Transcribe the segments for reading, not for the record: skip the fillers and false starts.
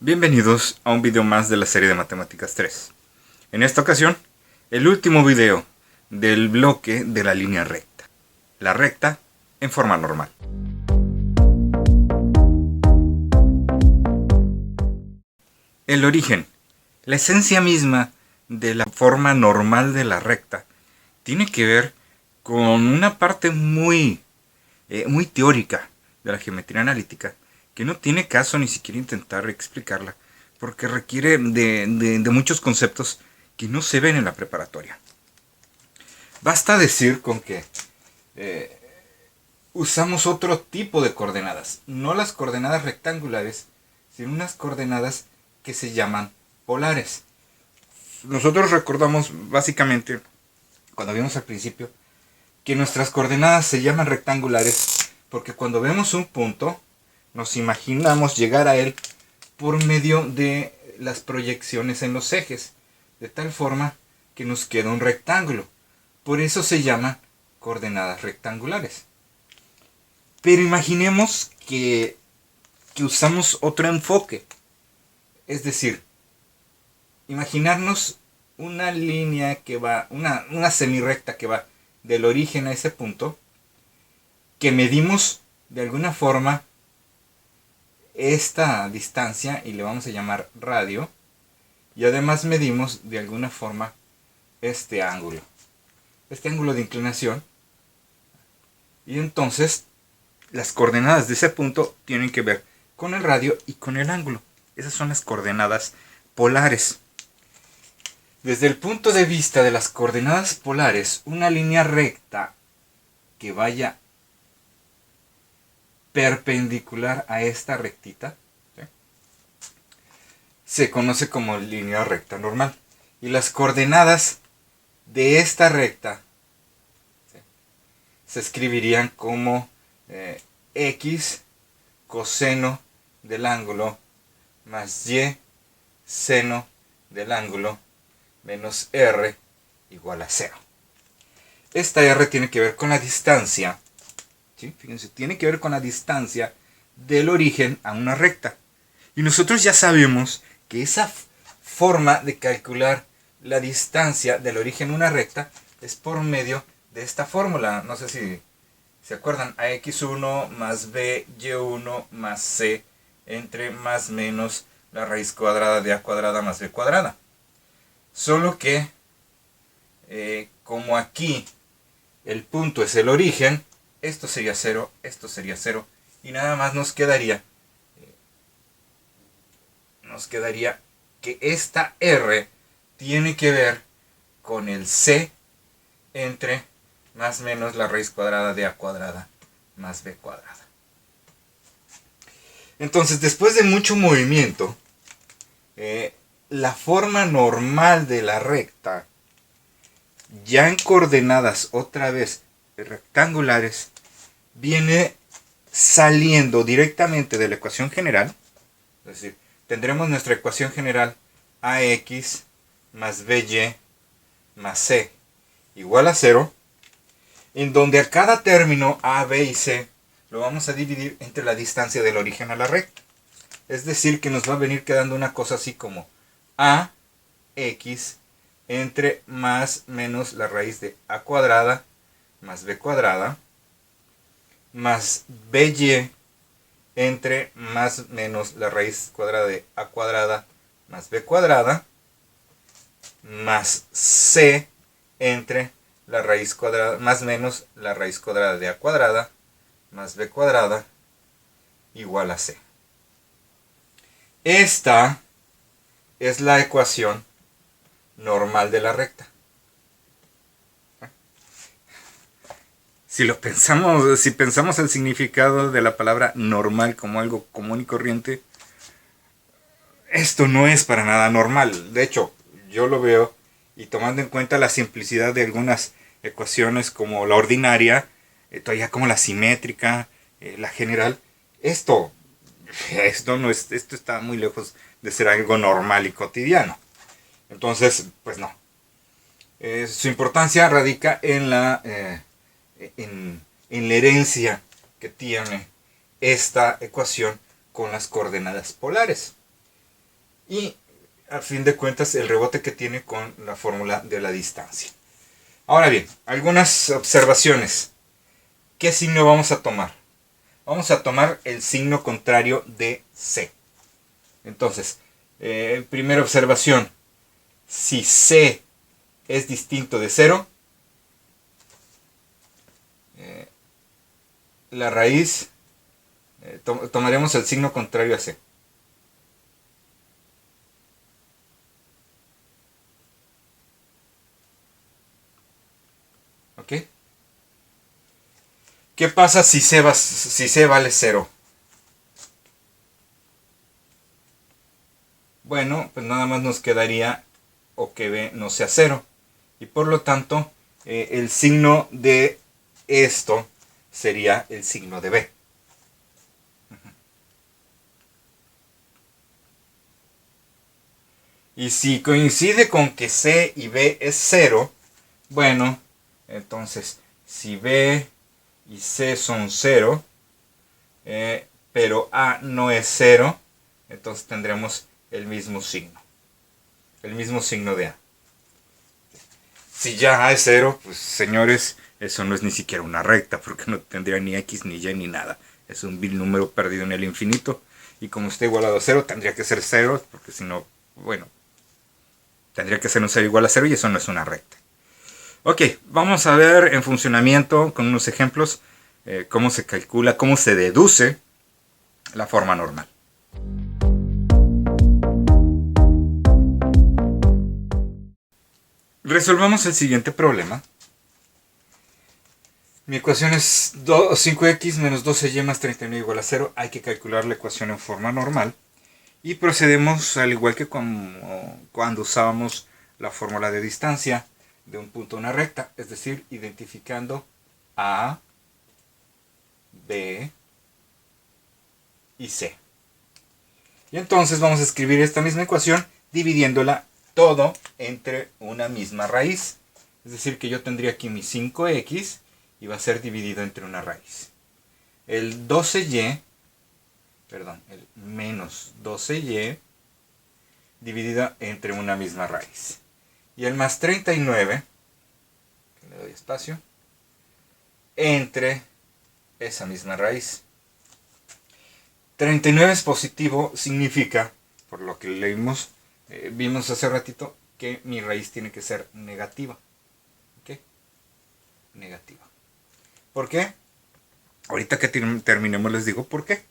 Bienvenidos a un video más de la serie de Matemáticas 3. En esta ocasión, el último video del bloque de la línea recta. La recta en forma normal. El origen, la esencia misma de la forma normal de la recta, tiene que ver con una parte muy teórica de la geometría analítica, que no tiene caso ni siquiera intentar explicarla, porque requiere de muchos conceptos que no se ven en la preparatoria. Basta decir con que usamos otro tipo de coordenadas, no las coordenadas rectangulares, sino unas coordenadas que se llaman polares. Nosotros recordamos básicamente, cuando vimos al principio, que nuestras coordenadas se llaman rectangulares porque cuando vemos un punto, nos imaginamos llegar a él por medio de las proyecciones en los ejes, de tal forma que nos queda un rectángulo. Por eso se llaman coordenadas rectangulares. Pero imaginemos que usamos otro enfoque. Es decir, imaginarnos una línea que va, una semirrecta que va del origen a ese punto, que medimos de alguna forma esta distancia y le vamos a llamar radio, y además medimos de alguna forma este ángulo de inclinación, y entonces las coordenadas de ese punto tienen que ver con el radio y con el ángulo. Esas son las coordenadas polares. Desde el punto de vista de las coordenadas polares, una línea recta que vaya perpendicular a esta rectita, ¿sí?, se conoce como línea recta normal. Y las coordenadas de esta recta, ¿sí?, se escribirían como x coseno del ángulo más y seno del ángulo menos r igual a 0. Esta r tiene que ver con la distancia. ¿Sí? Fíjense, tiene que ver con la distancia del origen a una recta. Y nosotros ya sabemos que esa forma de calcular la distancia del origen a una recta es por medio de esta fórmula. No sé si se acuerdan. AX1 más BY1 más C entre más menos la raíz cuadrada de A cuadrada más B cuadrada. Solo que, como aquí el punto es el origen, esto sería 0, esto sería 0, y nada más nos quedaría que esta R tiene que ver con el C entre más menos la raíz cuadrada de A cuadrada más B cuadrada. Entonces, después de mucho movimiento, la forma normal de la recta, ya en coordenadas otra vez rectangulares, viene saliendo directamente de la ecuación general. Es decir, tendremos nuestra ecuación general AX más BY más C igual a 0, en donde a cada término A, B y C lo vamos a dividir entre la distancia del origen a la recta. Es decir, que nos va a venir quedando una cosa así como AX entre más menos la raíz de A cuadrada más B cuadrada más BY entre más menos la raíz cuadrada de A cuadrada más B cuadrada más C entre la raíz cuadrada más menos la raíz cuadrada de A cuadrada más B cuadrada igual a C. Esta es la ecuación normal de la recta. Si pensamos el significado de la palabra normal como algo común y corriente, esto no es para nada normal. De hecho, yo lo veo, y tomando en cuenta la simplicidad de algunas ecuaciones como la ordinaria, todavía como la simétrica, la general, esto está muy lejos de ser algo normal y cotidiano. Entonces, pues no. Su importancia radica en la herencia que tiene esta ecuación con las coordenadas polares. y a fin de cuentas el rebote que tiene con la fórmula de la distancia. Ahora bien, algunas observaciones. ¿Qué signo vamos a tomar? Vamos a tomar el signo contrario de C. Entonces, primera observación. Si C es distinto de 0, la raíz, tomaremos el signo contrario a C. ¿Ok? ¿Qué pasa si C vale 0? Bueno, pues nada más nos quedaría o que B no sea 0. Y por lo tanto, el signo de esto sería el signo de B. Y si coincide con que C y B es 0, bueno, entonces si B y C son 0, pero A no es 0, entonces tendremos el mismo signo de A. Si ya A es 0, pues señores, eso no es ni siquiera una recta, porque no tendría ni X, ni Y, ni nada. Es un vil número perdido en el infinito, y como está igualado a 0, tendría que ser 0, porque si no, bueno, tendría que ser un 0 igual a 0, y eso no es una recta. Ok, vamos a ver en funcionamiento, con unos ejemplos, cómo se calcula, cómo se deduce la forma normal. Resolvamos el siguiente problema. Mi ecuación es 5x menos 12y más 39 igual a 0. Hay que calcular la ecuación en forma normal. Y procedemos al igual que cuando usábamos la fórmula de distancia de un punto a una recta. Es decir, identificando A, B y C. Y entonces vamos a escribir esta misma ecuación dividiéndola todo entre una misma raíz. Es decir, que yo tendría aquí mi 5x y va a ser dividido entre una raíz. El 12y, perdón, el menos 12y dividido entre una misma raíz. Y el más 39, que le doy espacio, entre esa misma raíz. 39 es positivo, significa, por lo que leímos, vimos hace ratito, que mi raíz tiene que ser negativa. ¿Ok? Negativa. ¿Por qué? Ahorita que terminemos les digo por qué.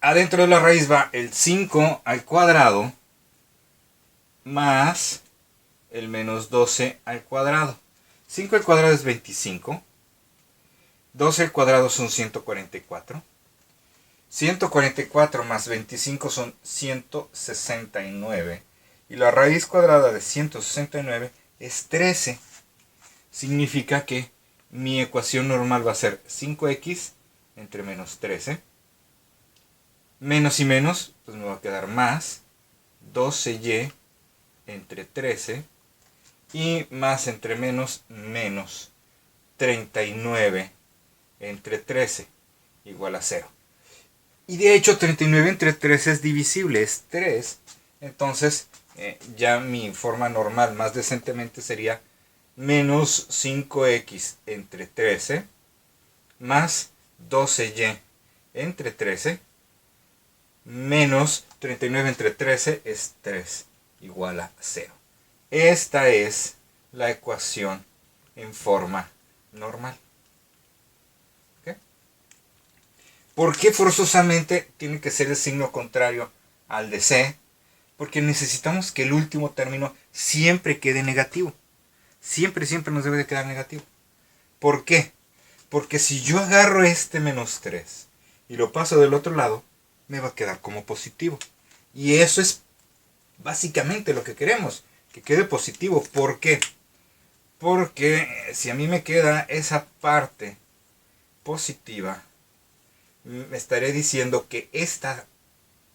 Adentro de la raíz va el 5 al cuadrado más el menos 12 al cuadrado. 5 al cuadrado es 25. 12 al cuadrado son 144. 144 más 25 son 169. Y la raíz cuadrada de 169 es 13. Significa que mi ecuación normal va a ser 5x entre menos 13. Menos y menos, pues me va a quedar más 12y entre 13. Y más entre menos, menos 39 entre 13 igual a 0. Y de hecho 39 entre 13 es divisible, es 3. Entonces ya mi forma normal más decentemente sería menos 5x entre 13 más 12y entre 13 menos 39 entre 13 es 3 igual a 0. Esta es la ecuación en forma normal. ¿Por qué forzosamente tiene que ser el signo contrario al de C? Porque necesitamos que el último término siempre quede negativo. Siempre nos debe de quedar negativo. ¿Por qué? Porque si yo agarro este menos 3 y lo paso del otro lado, me va a quedar como positivo. Y eso es básicamente lo que queremos, que quede positivo. ¿Por qué? Porque si a mí me queda esa parte positiva, me estaré diciendo que esta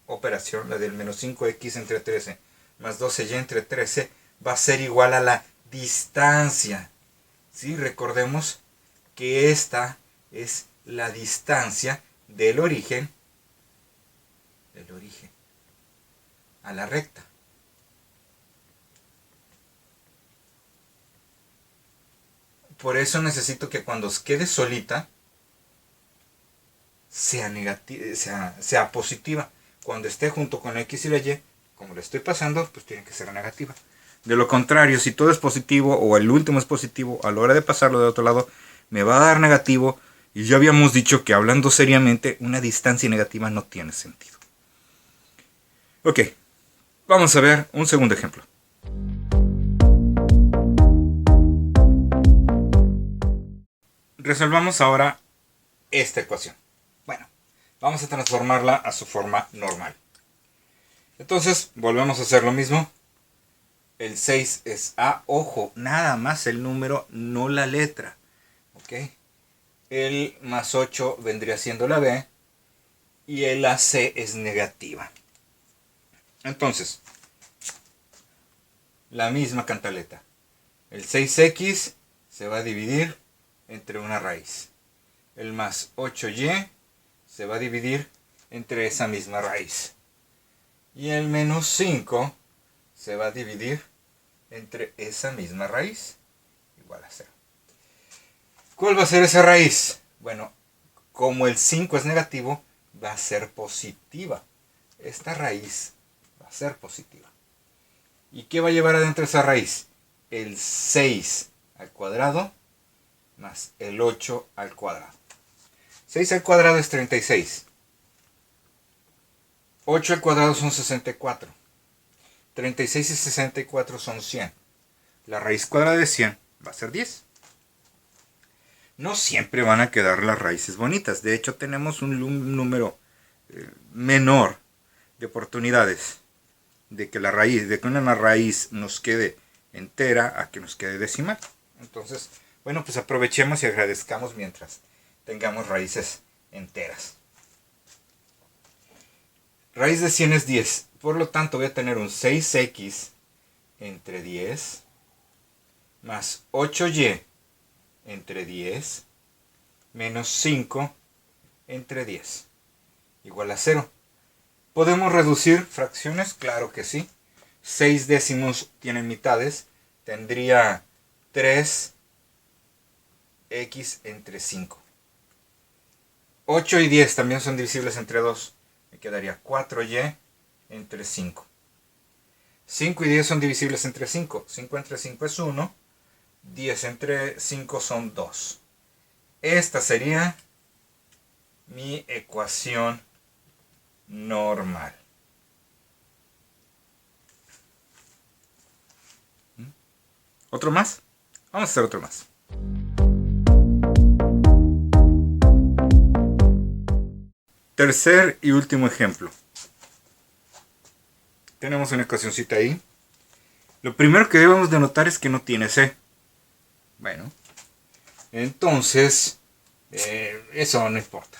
operación, la del menos 5x entre 13 más 12y entre 13, va a ser igual a la distancia. ¿Sí? Recordemos que esta es la distancia del origen a la recta. Por eso necesito que cuando quede solita sea sea positiva. Cuando esté junto con la X y la Y, como le estoy pasando, pues tiene que ser negativa. De lo contrario, si todo es positivo o el último es positivo, a la hora de pasarlo de otro lado, me va a dar negativo. Y ya habíamos dicho que hablando seriamente, una distancia negativa no tiene sentido. Ok, vamos a ver un segundo ejemplo. Resolvamos ahora esta ecuación. Bueno, vamos a transformarla a su forma normal. Entonces, volvemos a hacer lo mismo. El 6 es A, ojo, nada más el número, no la letra. ¿Ok? El más 8 vendría siendo la B y el AC es negativa. Entonces, la misma cantaleta. El 6X se va a dividir entre una raíz. El más 8Y se va a dividir entre esa misma raíz. Y el menos 5 se va a dividir entre esa misma raíz, igual a 0. ¿Cuál va a ser esa raíz? Bueno, como el 5 es negativo, va a ser positiva. Esta raíz va a ser positiva. ¿Y qué va a llevar adentro esa raíz? El 6 al cuadrado más el 8 al cuadrado. 6 al cuadrado es 36. 8 al cuadrado son 64. 36 y 64 son 100. La raíz cuadrada de 100 va a ser 10. No siempre van a quedar las raíces bonitas. De hecho, tenemos un número menor de oportunidades de que una raíz nos quede entera a que nos quede decimal. Entonces, bueno, pues aprovechemos y agradezcamos mientras tengamos raíces enteras. Raíz de 100 es 10. Por lo tanto, voy a tener un 6x entre 10 más 8y entre 10 menos 5 entre 10 igual a 0. ¿Podemos reducir fracciones? Claro que sí. 6 décimos tienen mitades. Tendría 3x entre 5. 8 y 10 también son divisibles entre 2. Me quedaría 4y entre 5. 5 y 10 son divisibles entre 5. 5 entre 5 es 1. 10 entre 5 son 2. Esta sería mi ecuación normal. ¿Otro más? Vamos a hacer otro más. Tercer y último ejemplo. Tenemos una ecuacióncita ahí. Lo primero que debemos de notar es que no tiene C. Bueno, entonces eso no importa.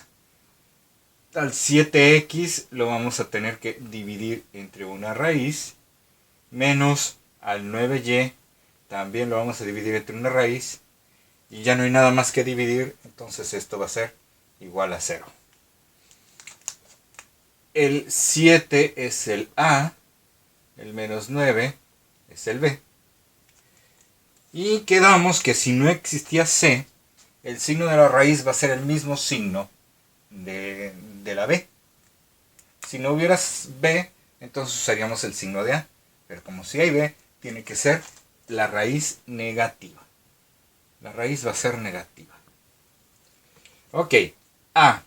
Al 7x lo vamos a tener que dividir entre una raíz, menos al 9y también lo vamos a dividir entre una raíz, y ya no hay nada más que dividir, entonces esto va a ser igual a 0. El 7 es el A, el menos 9 es el B. Y quedamos que si no existía C, el signo de la raíz va a ser el mismo signo de la B. Si no hubiera B, entonces usaríamos el signo de A. Pero como si hay B, tiene que ser la raíz negativa. La raíz va a ser negativa. Ok, A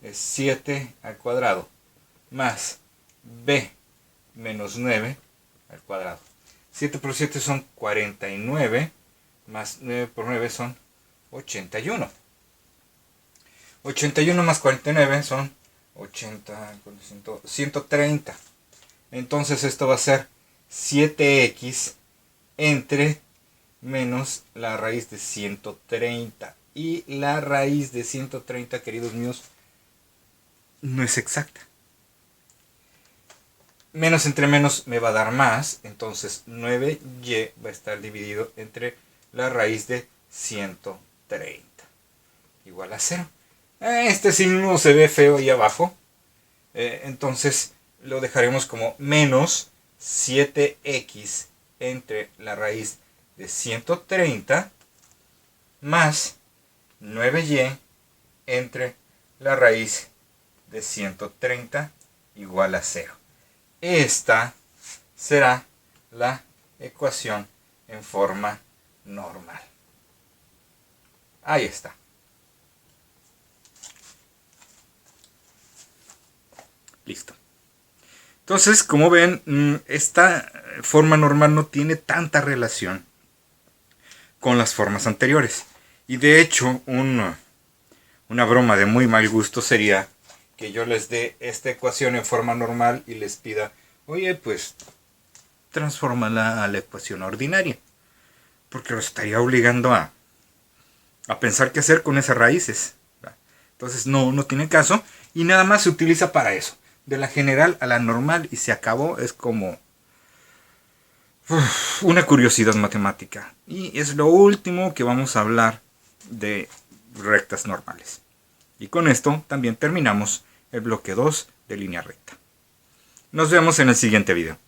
es 7 al cuadrado más B menos 9 al cuadrado. 7 por 7 son 49, más 9 por 9 son 81. 81 más 49 son 130. Entonces esto va a ser 7x entre menos la raíz de 130. Y la raíz de 130, queridos míos, no es exacta. Menos entre menos me va a dar más, entonces 9y va a estar dividido entre la raíz de 130. Igual a 0. Este signo se ve feo ahí abajo, entonces lo dejaremos como menos 7x entre la raíz de 130 más 9y entre la raíz de 130 igual a 0. Esta será la ecuación en forma normal. Ahí está. Listo. Entonces, como ven, esta forma normal no tiene tanta relación con las formas anteriores. Y de hecho, una broma de muy mal gusto sería que yo les dé esta ecuación en forma normal y les pida, oye, pues, transfórmala a la ecuación ordinaria. Porque lo estaría obligando a pensar qué hacer con esas raíces. Entonces, no tiene caso. Y nada más se utiliza para eso. De la general a la normal y se acabó. Es como una curiosidad matemática. Y es lo último que vamos a hablar de rectas normales. Y con esto también terminamos el bloque 2 de línea recta. Nos vemos en el siguiente video.